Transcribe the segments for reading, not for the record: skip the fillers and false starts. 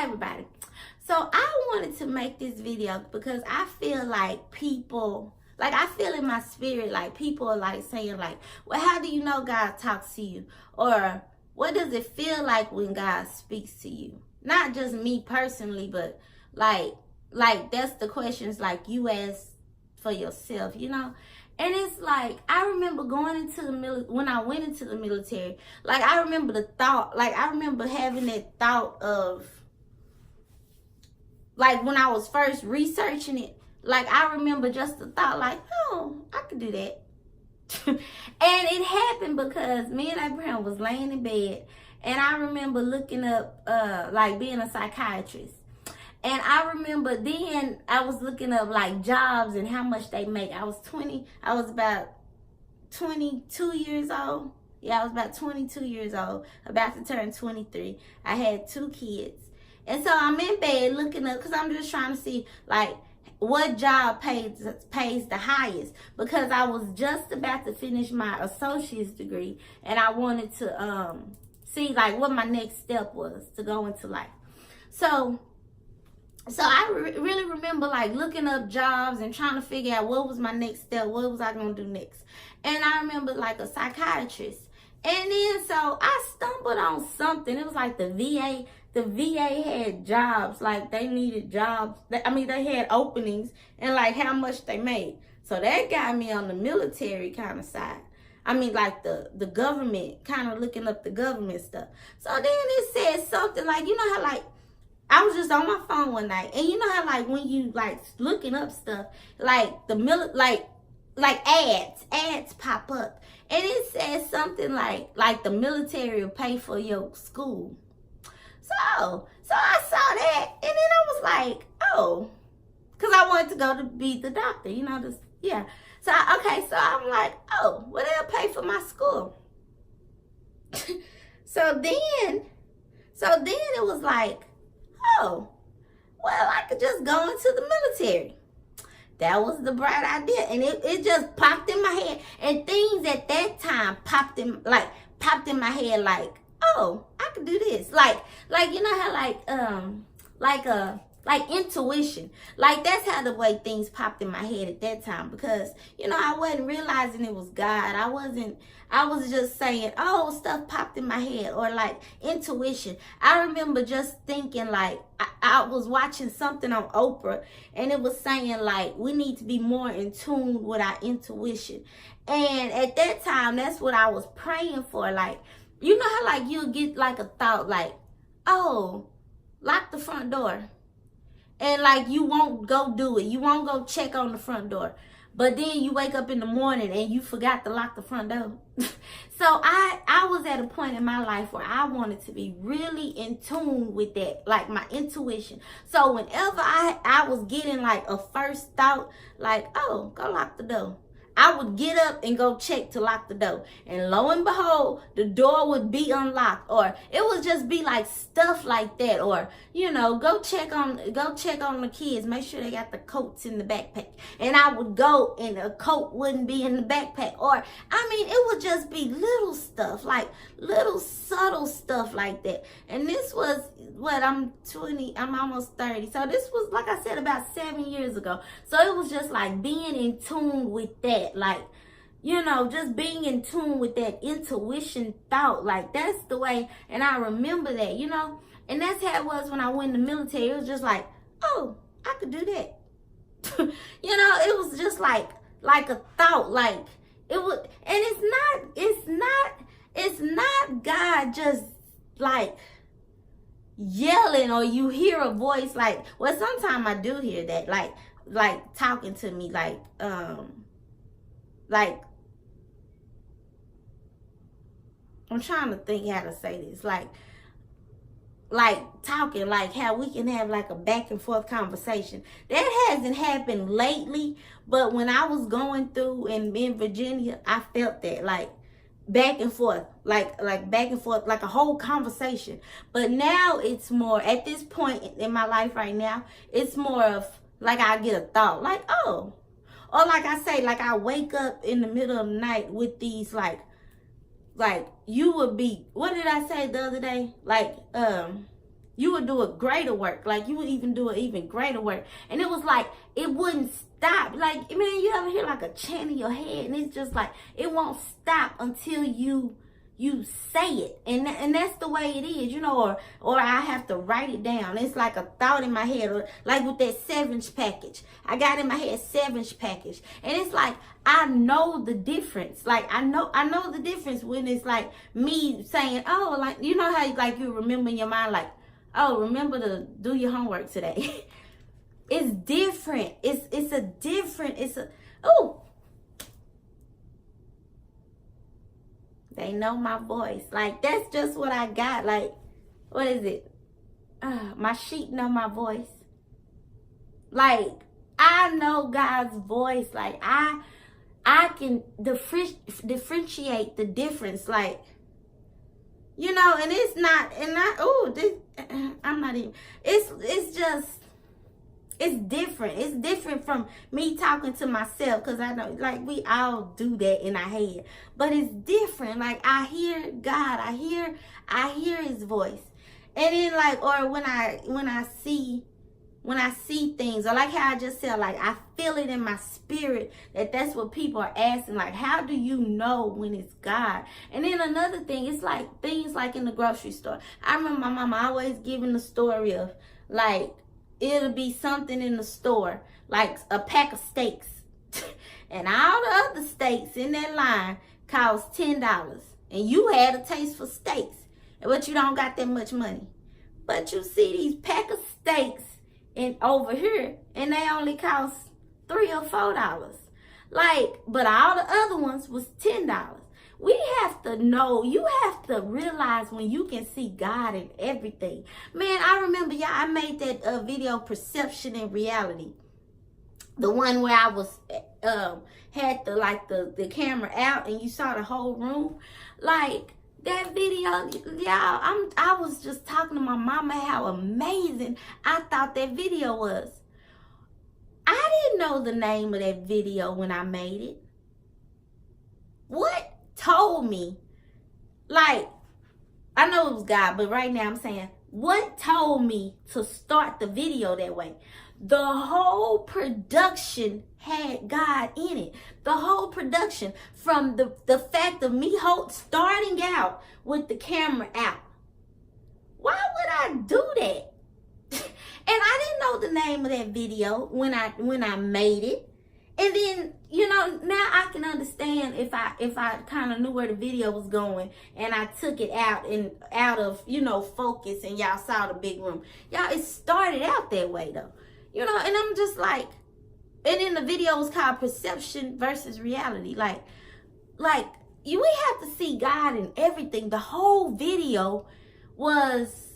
Hi everybody. So I wanted to make this video because I feel like people, like I feel in my spirit, like people are like saying like, well, how do you know God talks to you? Or what does it feel like when God speaks to you? Not just me personally, but like that's the questions like you ask for yourself, you know? And it's like, I remember going into the when I went into the military, like I remember the thought, like I remember having that thought of, like when I was first researching it, like I remember just the thought like, oh, I could do that. And it happened because me and Abraham was laying in bed, and I remember looking up, like being a psychiatrist. And I remember then I was looking up like jobs and how much they make. I was about 22 years old. Yeah, I was about 22 years old, about to turn 23. I had 2 kids. And so I'm in bed looking up because I'm just trying to see like what job pays the highest, because I was just about to finish my associate's degree and I wanted to see like what my next step was to go into life. So I really remember like looking up jobs and trying to figure out what was my next step, what was I going to do next. And I remember like a psychiatrist. And then so I stumbled on something. It was like the VA. The VA had jobs, like they needed jobs. I mean, they had openings and like how much they made. So that got me on the military kind of side. I mean, like the government, kind of looking up the government stuff. So then it said something like, you know how like, I was just on my phone one night, and you know how like when you like looking up stuff, like the like ads pop up, and it says something like the military will pay for your school. So I saw that, and then I was like, oh, because I wanted to go to be the doctor, you know, this, yeah. So I'm like, oh, well, they'll pay for my school. So then it was like, oh, well, I could just go into the military. That was the bright idea. And it just popped in my head. And things at that time popped in my head like, oh, I could do this. Like you know how like intuition. Like that's how the way things popped in my head at that time, because you know I wasn't realizing it was God. I was just saying, oh, stuff popped in my head, or like intuition. I remember just thinking like I was watching something on Oprah, and it was saying like we need to be more in tune with our intuition. And at that time, that's what I was praying for. Like, you know how like you'll get like a thought like, oh, lock the front door. And like you won't go do it. You won't go check on the front door. But then you wake up in the morning and you forgot to lock the front door. So I was at a point in my life where I wanted to be really in tune with that, like my intuition. So whenever I was getting like a first thought, like, oh, go lock the door, I would get up and go check to lock the door. And lo and behold, the door would be unlocked. Or it would just be like stuff like that. Or, you know, go check on the kids. Make sure they got the coats in the backpack. And I would go and a coat wouldn't be in the backpack. Or, I mean, it would just be little stuff. Like little subtle stuff like that. And this was, I'm almost 30. So this was, like I said, about 7 years ago. So it was just like being in tune with that. Like, you know, just being in tune with that intuition thought. Like, that's the way. And I remember that, you know. And that's how it was when I went in the military. It was just like, oh, I could do that. You know, it was just like a thought. Like, it was. And it's not God just like yelling, or you hear a voice like, well, sometimes I do hear that, like talking to me, like I'm trying to think how to say this, like talking, like how we can have like a back and forth conversation. That hasn't happened lately, but when I was going through in Virginia, I felt that like back and forth, like back and forth, like a whole conversation. But now it's more, at this point in my life right now, it's more of like I get a thought like, oh, or like I say, like I wake up in the middle of the night with these like you would be, what did I say the other day? Like You would do a greater work. Like, you would even do an even greater work. And it was like, it wouldn't stop. Like, man, you ever hear like a chant in your head, and it's just like, it won't stop until you say it. And that's the way it is, you know, or I have to write it down. It's like a thought in my head, or like with that 7-inch package. I got in my head 7-inch package. And it's like, I know the difference. Like, I know the difference when it's like me saying, oh, like, you know how like you remember in your mind, like, oh, remember to do your homework today. It's different. Oh, they know my voice. Like, that's just what I got. Like, what is it? My sheep know my voice. Like, I know God's voice. Like, I can differentiate the difference. Like, you know, and it's not, and I'm not even, it's just, it's different. It's different from me talking to myself, because I know, like, we all do that in our head. But it's different. Like, I hear God. I hear his voice. And then, like, or when I see things, or like how I just said, like, I feel it in my spirit that's what people are asking. Like, how do you know when it's God? And then another thing, it's like things like in the grocery store. I remember my mama always giving the story of, like, it'll be something in the store, like a pack of steaks. And all the other steaks in that line cost $10. And you had a taste for steaks, but you don't got that much money. But you see these pack of steaks and over here, and they only cost $3 or $4. Like, but all the other ones was $10. We have to know, you have to realize when you can see God in everything. Man, I remember, y'all, I made that video, Perception and Reality. The one where I was, had the camera out and you saw the whole room. Like, that video, y'all, I was just talking to my mama how amazing I thought that video was. I didn't know the name of that video when I made it. What told me, like, I know it was God, but right now I'm saying, what told me to start the video that way? The whole production had God in it. The whole production, from the fact of me starting out with the camera out. Why would I do that? And I didn't know the name of that video when I made it. And then, you know, now I can understand if I kind of knew where the video was going and I took it out of, you know, focus, and y'all saw the big room. Y'all, it started out that way though. You know, and I'm just like, and then the video was called Perception versus Reality. Like we have to see God in everything. The whole video was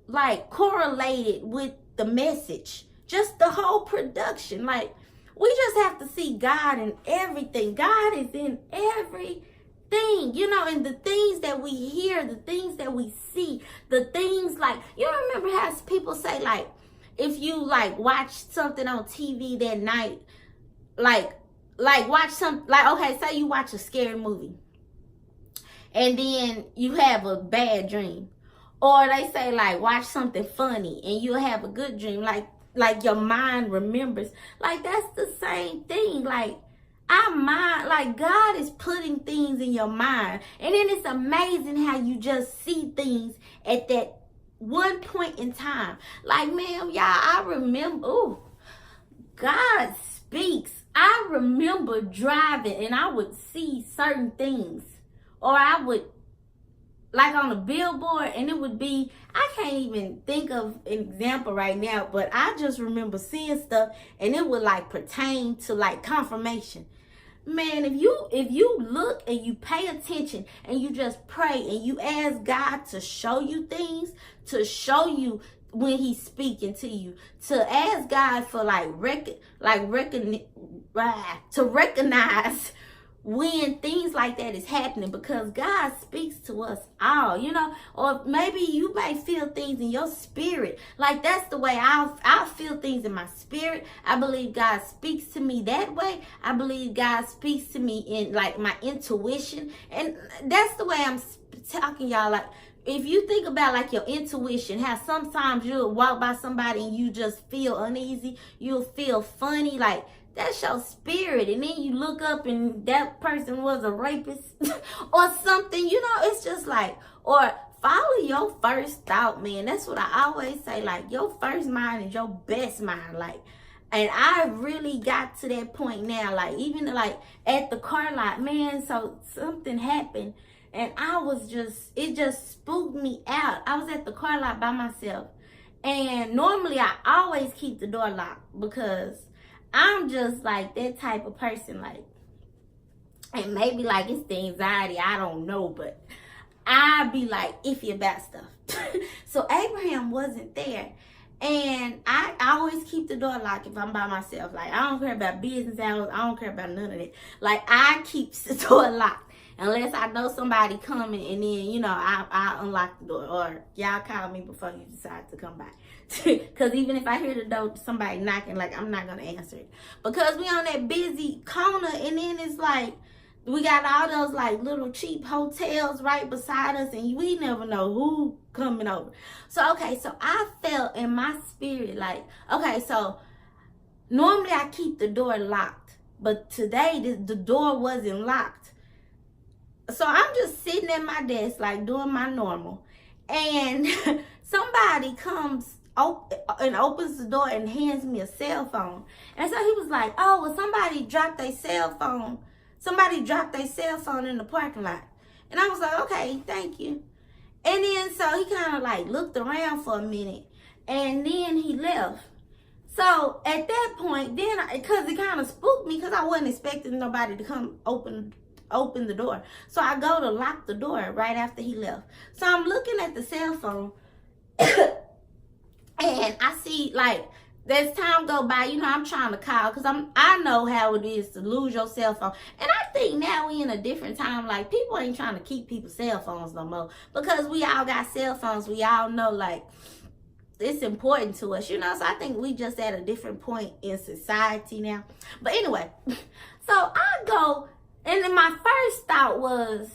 like correlated with the message. Just the whole production. Like, we just have to see God in everything. God is in everything, you know, and the things that we hear, the things that we see, the things like, you remember how people say, like, if you like watch something on TV that night, like watch okay, say you watch a scary movie and then you have a bad dream, or they say like watch something funny and you'll have a good dream, like your mind remembers. Like, that's the same thing. Like, our mind, like, God is putting things in your mind, and then it's amazing how you just see things at that one point in time. Like, man, y'all, I remember, God speaks. I remember driving and I would see certain things, or I would, like, on a billboard, and it would be, I can't even think of an example right now, but I just remember seeing stuff and it would like pertain to like confirmation. Man, if you look and you pay attention and you just pray and you ask God to show you things, to show you when he's speaking to you, to ask God for to recognize when things like that is happening, because God speaks to us all, you know. Or maybe you may feel things in your spirit. Like, that's the way I'll feel things in my spirit. I believe God speaks to me that way. I believe God speaks to me in like my intuition, and that's the way I'm talking, y'all. Like, if you think about like your intuition, how sometimes you'll walk by somebody and you just feel uneasy, you'll feel funny, like that's your spirit, and then you look up and that person was a rapist or something, you know, it's just like, or follow your first thought, man. That's what I always say, like your first mind is your best mind, like. And I really got to that point now, like even like at the car lot, man, so something happened and I was just, it just spooked me out. I was at the car lot by myself, and normally I always keep the door locked because I'm just like that type of person, like, and maybe like it's the anxiety, I don't know, but I be like iffy about stuff. So Abraham wasn't there. And I always keep the door locked if I'm by myself. Like, I don't care about business hours. I don't care about none of that. Like, I keep the door locked unless I know somebody coming, and then, you know, I unlock the door. Or y'all call me before you decide to come by. Because even if I hear the door, somebody knocking, like, I'm not going to answer it. Because we on that busy corner, and then it's like, we got all those like little cheap hotels right beside us, and we never know who coming over. So, okay, so I felt in my spirit like, okay, so normally I keep the door locked, but today the door wasn't locked. So I'm just sitting at my desk like doing my normal, and somebody comes and opens the door and hands me a cell phone. And so he was like, oh, well, somebody dropped their cell phone. Somebody dropped their cell phone in the parking lot. And I was like, okay, thank you. And then so he kind of like looked around for a minute, and then he left. So at that point, then because it kind of spooked me, because I wasn't expecting nobody to come open the door. So I go to lock the door right after he left. So I'm looking at the cell phone and I see like, as time go by, you know, I'm trying to call because I know how it is to lose your cell phone. And I think now we in a different time. Like, people ain't trying to keep people's cell phones no more, because we all got cell phones. We all know, like, it's important to us, you know. So I think we just at a different point in society now. But anyway, so I go, and then my first thought was,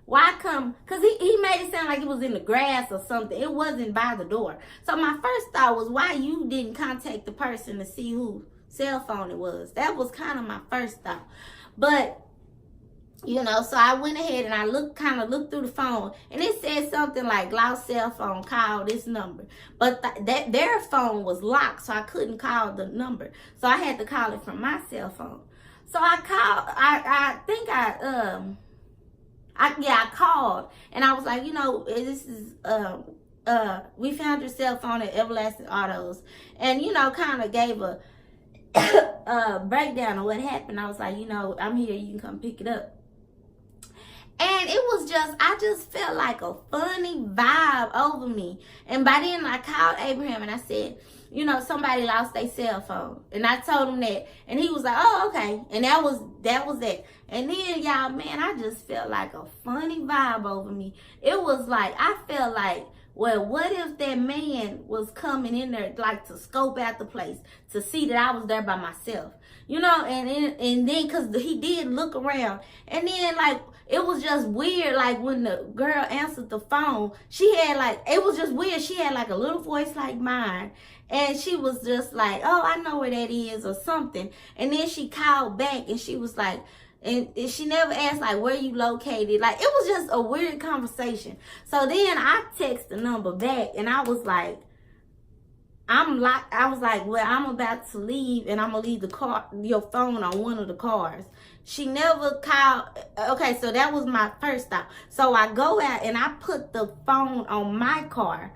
why come? Because he made it sound like it was in the grass or something. It wasn't by the door. So my first thought was, why you didn't contact the person to see whose cell phone it was? That was kind of my first thought. But, you know, so I went ahead and I looked through the phone, and it said something like, lost cell phone, call this number. But their phone was locked, so I couldn't call the number. So I had to call it from my cell phone. So I called, I think I called, and I was like, you know, this is, we found your cell phone at Everlasting Autos, and, you know, kind of gave a breakdown of what happened. I was like, you know, I'm here, you can come pick it up. And it was just, I just felt like a funny vibe over me. And by then I called Abraham and I said, you know, somebody lost their cell phone. And I told him that. And he was like, oh, okay. And that was that. And then, y'all, man, I just felt like a funny vibe over me. It was like, I felt like, well, what if that man was coming in there, like, to scope out the place, to see that I was there by myself? You know, and then, because he did look around. And then, like, it was just weird, like, when the girl answered the phone, she had, like, it was just weird. She had, like, a little voice like mine. And she was just like, oh, I know where that is, or something. And then she called back, and she was like, and she never asked, like, where you located. Like, it was just a weird conversation. So then I text the number back, and I was like, I was like, well, I'm about to leave, and I'm going to leave your phone on one of the cars. She never called. Okay, so that was my first thought. So I go out, and I put the phone on my car.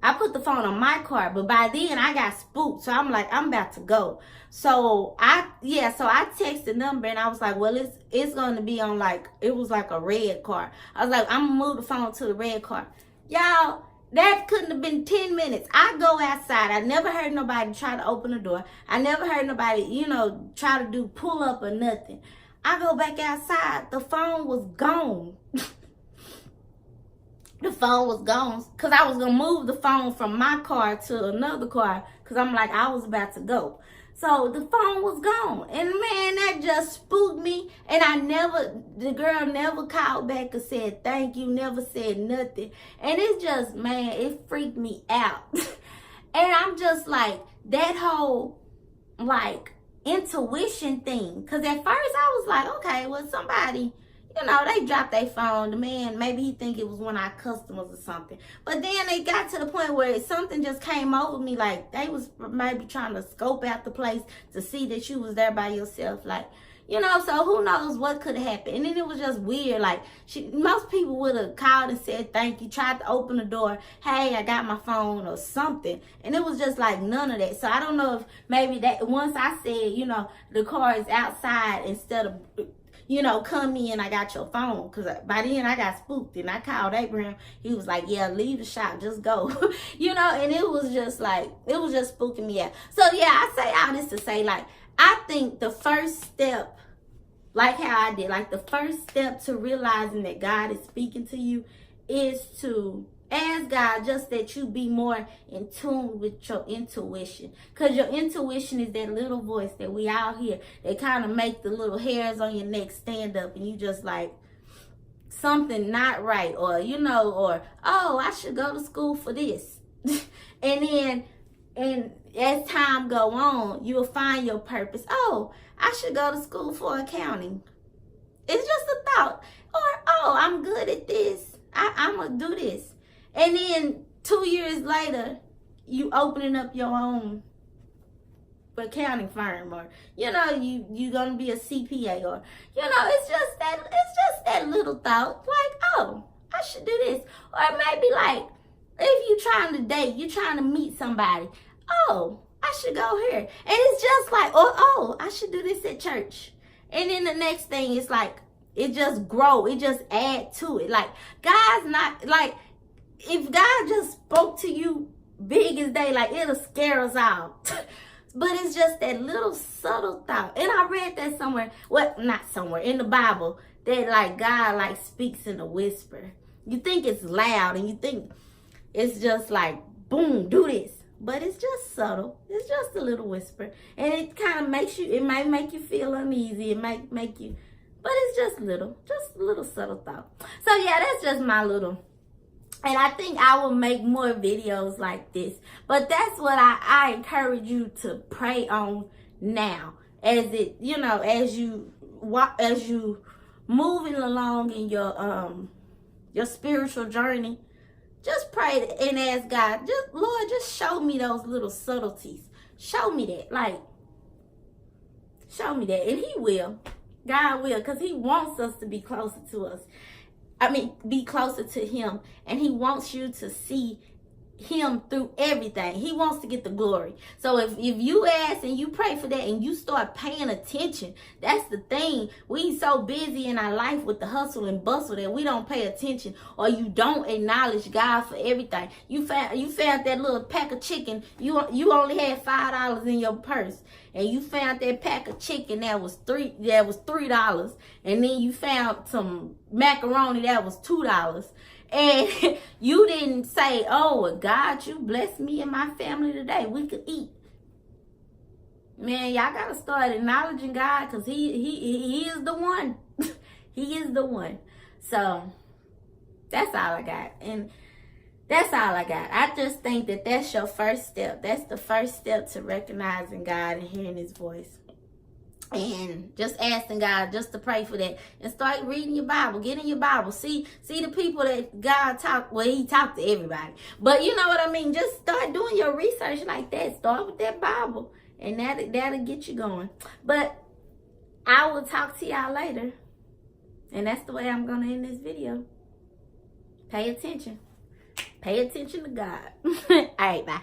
But by then I got spooked. So I'm like, I'm about to go. So I texted the number, and I was like, well, it's going to be on, like, it was like a red car. I was like, I'm going to move the phone to the red car. Y'all, that couldn't have been 10 minutes. I go outside. I never heard nobody try to open the door. I never heard nobody, you know, try to do pull up or nothing. I go back outside. The phone was gone. The phone was gone, because I was going to move the phone from my car to another car, because I'm like, I was about to go. So the phone was gone. And man, that just spooked me. And the girl never called back and said thank you, never said nothing. And it's just, man, it freaked me out. And I'm just like, that whole, like, intuition thing. Because at first I was like, okay, well, somebody, you know, they dropped their phone. The man, maybe he think it was one of our customers or something. But then it got to the point where something just came over me. Like, they was maybe trying to scope out the place to see that you was there by yourself. Like, you know, so who knows what could have happened. And then it was just weird. Like, most people would have called and said thank you, tried to open the door. Hey, I got my phone or something. And it was just like none of that. So I don't know if maybe that once I said, you know, the car is outside instead of, you know, come in, I got your phone. Because by then I got spooked and I called Abraham. He was like, yeah, leave the shop, just go. You know, and it was just like, it was just spooking me out. So yeah, I say all this to say, like, I think the first step, like how I did, like the first step to realizing that God is speaking to you is to ask God just that you be more in tune with your intuition. Because your intuition is that little voice that we all hear that kind of make the little hairs on your neck stand up and you just like, something not right, or, you know, or, oh, I should go to school for this. And as time go on, you'll find your purpose. Oh, I should go to school for accounting. It's just a thought. Or, oh, I'm good at this. I'm going to do this. And then 2 years later, you opening up your own accounting firm, or, you know, you going to be a CPA, or, you know, it's just that little thought, like, oh, I should do this. Or maybe like, if you're trying to date, you're trying to meet somebody, oh, I should go here. And it's just like, oh, I should do this at church. And then the next thing is like, it just grow. It just add to it. Like, God's not, like, if God just spoke to you big as day, like, it'll scare us out. But it's just that little subtle thought. And I read that somewhere, well, not somewhere, in the Bible, that like God like speaks in a whisper. You think it's loud and you think it's just like, boom, do this. But it's just subtle. It's just a little whisper. And it kind of makes you, it might make you feel uneasy. It might make you, but it's just a little subtle thought. So yeah, that's just my little, and I think I will make more videos like this. But that's what I encourage you to pray on now. As it, you know, as you moving along in your spiritual journey, just pray and ask God, Lord, just show me those little subtleties. Show me that. Like, show me that. And he will. God will. Because he wants us to be closer to us. Be closer to him. And he wants you to see him through everything. He wants to get the glory. So if you ask and you pray for that and you start paying attention, that's the thing. We so busy in our life with the hustle and bustle that we don't pay attention, or you don't acknowledge God for everything. You found that little pack of chicken. You only had $5 in your purse, and you found that pack of chicken that was $3, and then you found some macaroni that was $2. And you didn't say, oh, well, God, you blessed me and my family today. We could eat. Man, y'all got to start acknowledging God, because he is the one. He is the one. So that's all I got. And that's all I got. I just think that that's your first step. That's the first step to recognizing God and hearing his voice. And just asking God just to pray for that. And start reading your Bible. Get in your Bible. See the people that God talked. Well, he talked to everybody. But you know what I mean? Just start doing your research like that. Start with that Bible. And that'll get you going. But I will talk to y'all later. And that's the way I'm going to end this video. Pay attention. Pay attention to God. All right, bye.